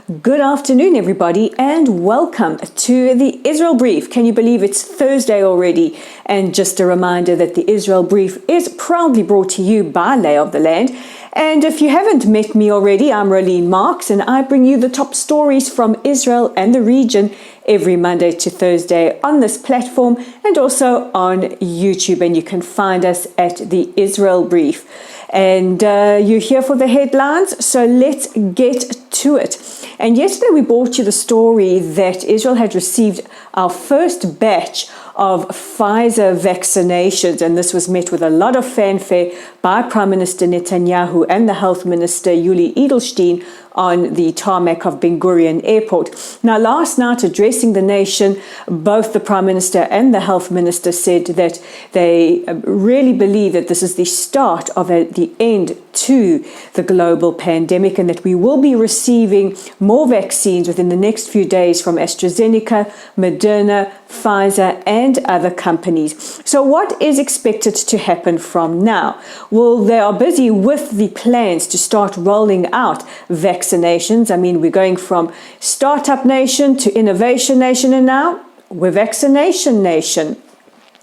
Good afternoon, everybody, and welcome to the Israel Brief. Can you believe it's Thursday already? And just a reminder that the Israel Brief is proudly brought to you by Lay of the Land. And if you haven't met me already, I'm Rolene Marks, and I bring you the top stories from Israel and the region every Monday to Thursday on this platform and also on YouTube. And you can find us at the Israel Brief. And you're here for the headlines, so let's get to it. And yesterday we brought you the story that Israel had received our first batch of Pfizer vaccinations, and this was met with a lot of fanfare by Prime Minister Netanyahu and the Health Minister Yuli Edelstein on the tarmac of Ben Gurion Airport. Now, last night, addressing the nation, both the Prime Minister and the Health Minister said that they really believe that this is the start of the end to the global pandemic and that we will be receiving more vaccines within the next few days from AstraZeneca, Moderna, Pfizer, and other companies. So what is expected to happen from now? Well, they are busy with the plans to start rolling out vaccinations. I mean, we're going from startup nation to innovation nation, and now we're vaccination nation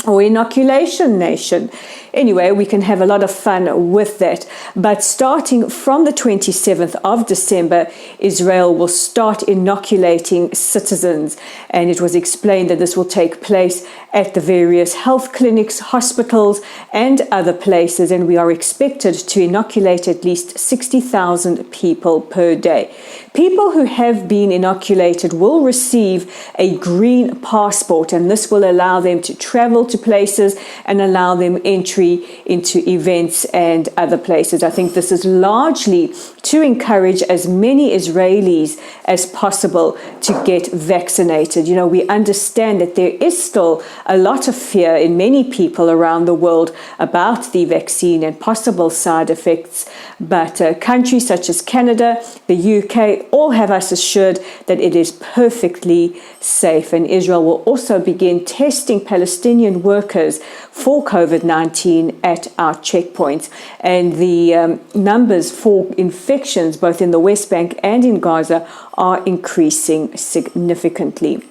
or inoculation nation. Anyway, we can have a lot of fun with that. But starting from the 27th of December, Israel will start inoculating citizens. And it was explained that this will take place at the various health clinics, hospitals, and other places. And we are expected to inoculate at least 60,000 people per day. People who have been inoculated will receive a green passport, and this will allow them to travel to places and allow them entry into events and other places. I think this is largely to encourage as many Israelis as possible to get vaccinated. You know, we understand that there is still a lot of fear in many people around the world about the vaccine and possible side effects, but countries such as Canada, the UK, all have us assured that it is perfectly safe. And Israel will also begin testing Palestinian workers for COVID-19 at our checkpoints. And the numbers for infections both in the West Bank and in Gaza are increasing significantly.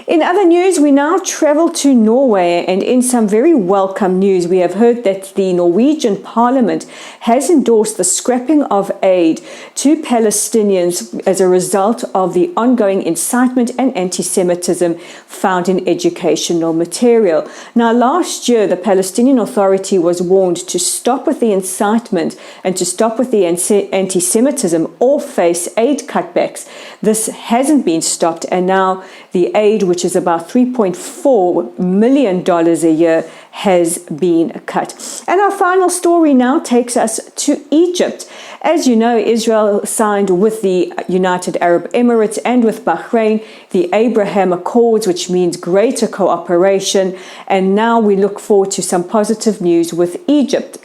In other news, we now travel to Norway, and in some very welcome news, we have heard that the Norwegian Parliament has endorsed the scrapping of aid to Palestinians as a result of the ongoing incitement and antisemitism found in educational material. Now, last year, the Palestinian Authority was warned to stop with the incitement and to stop with the antisemitism or face aid cutbacks. This hasn't been stopped, and now the aid, which is about $3.4 million a year, has been cut. And our final story now takes us to Egypt. As you know, Israel signed with the United Arab Emirates and with Bahrain the Abraham Accords, which means greater cooperation. And now we look forward to some positive news with Egypt.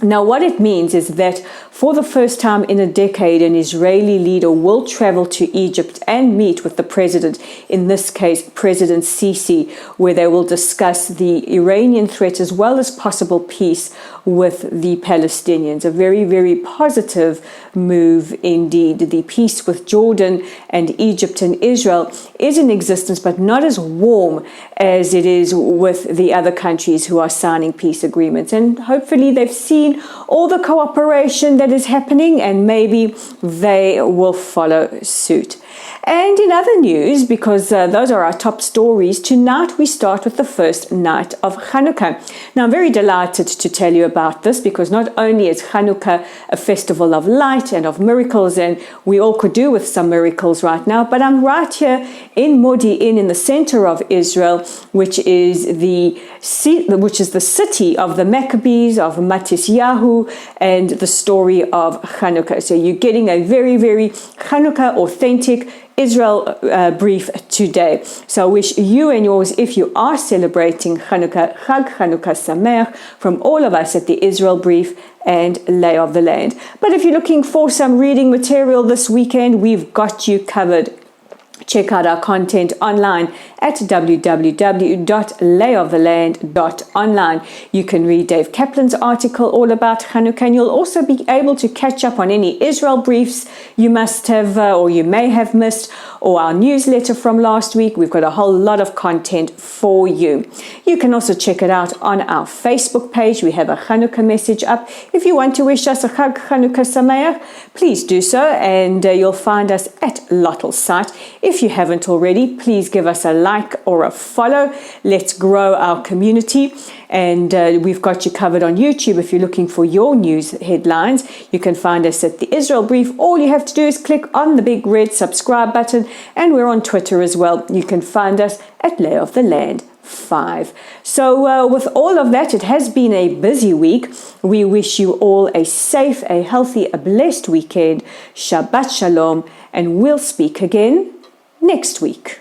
Now, what it means is that for the first time in a decade, an Israeli leader will travel to Egypt and meet with the president, in this case, President Sisi, where they will discuss the Iranian threat as well as possible peace with the Palestinians. A very, very positive move indeed. The peace with Jordan and Egypt and Israel is in existence, but not as warm as it is with the other countries who are signing peace agreements. And hopefully they've seen all the cooperation that is happening, and maybe they will follow suit. And in other news, because those are our top stories, tonight we start with the first night of Hanukkah. Now, I'm very delighted to tell you about this, because not only is Hanukkah a festival of light and of miracles, and we all could do with some miracles right now, but I'm right here in Modi'in, in the center of Israel, which is the city of the Maccabees, of Matisyahu, and the story of Hanukkah. So you're getting a very, very Hanukkah authentic Israel brief today. So I wish you and yours, if you are celebrating Hanukkah, Chag Hanukkah Sameach, from all of us at the Israel Brief and Lay of the Land. But if you're looking for some reading material this weekend, we've got you covered. Check out our content online at www.layoftheland.online. You can read Dave Kaplan's article all about Hanukkah, and you'll also be able to catch up on any Israel briefs you must have or you may have missed, or our newsletter from last week. We've got a whole lot of content for you. You can also check it out on our Facebook page. We have a Hanukkah message up. If you want to wish us a Chag Hanukkah Sameach, please do so, and you'll find us at Lottel's site. If you haven't already, please give us a like or a follow. Let's grow our community. And we've got you covered on YouTube. If you're looking for your news headlines, you can find us at the Israel Brief. All you have to do is click on the big red subscribe button, and we're on Twitter as well. You can find us at Lay of the Land 5. So with all of that, it has been a busy week. We wish you all a safe, a healthy, a blessed weekend. Shabbat Shalom, and we'll speak again next week.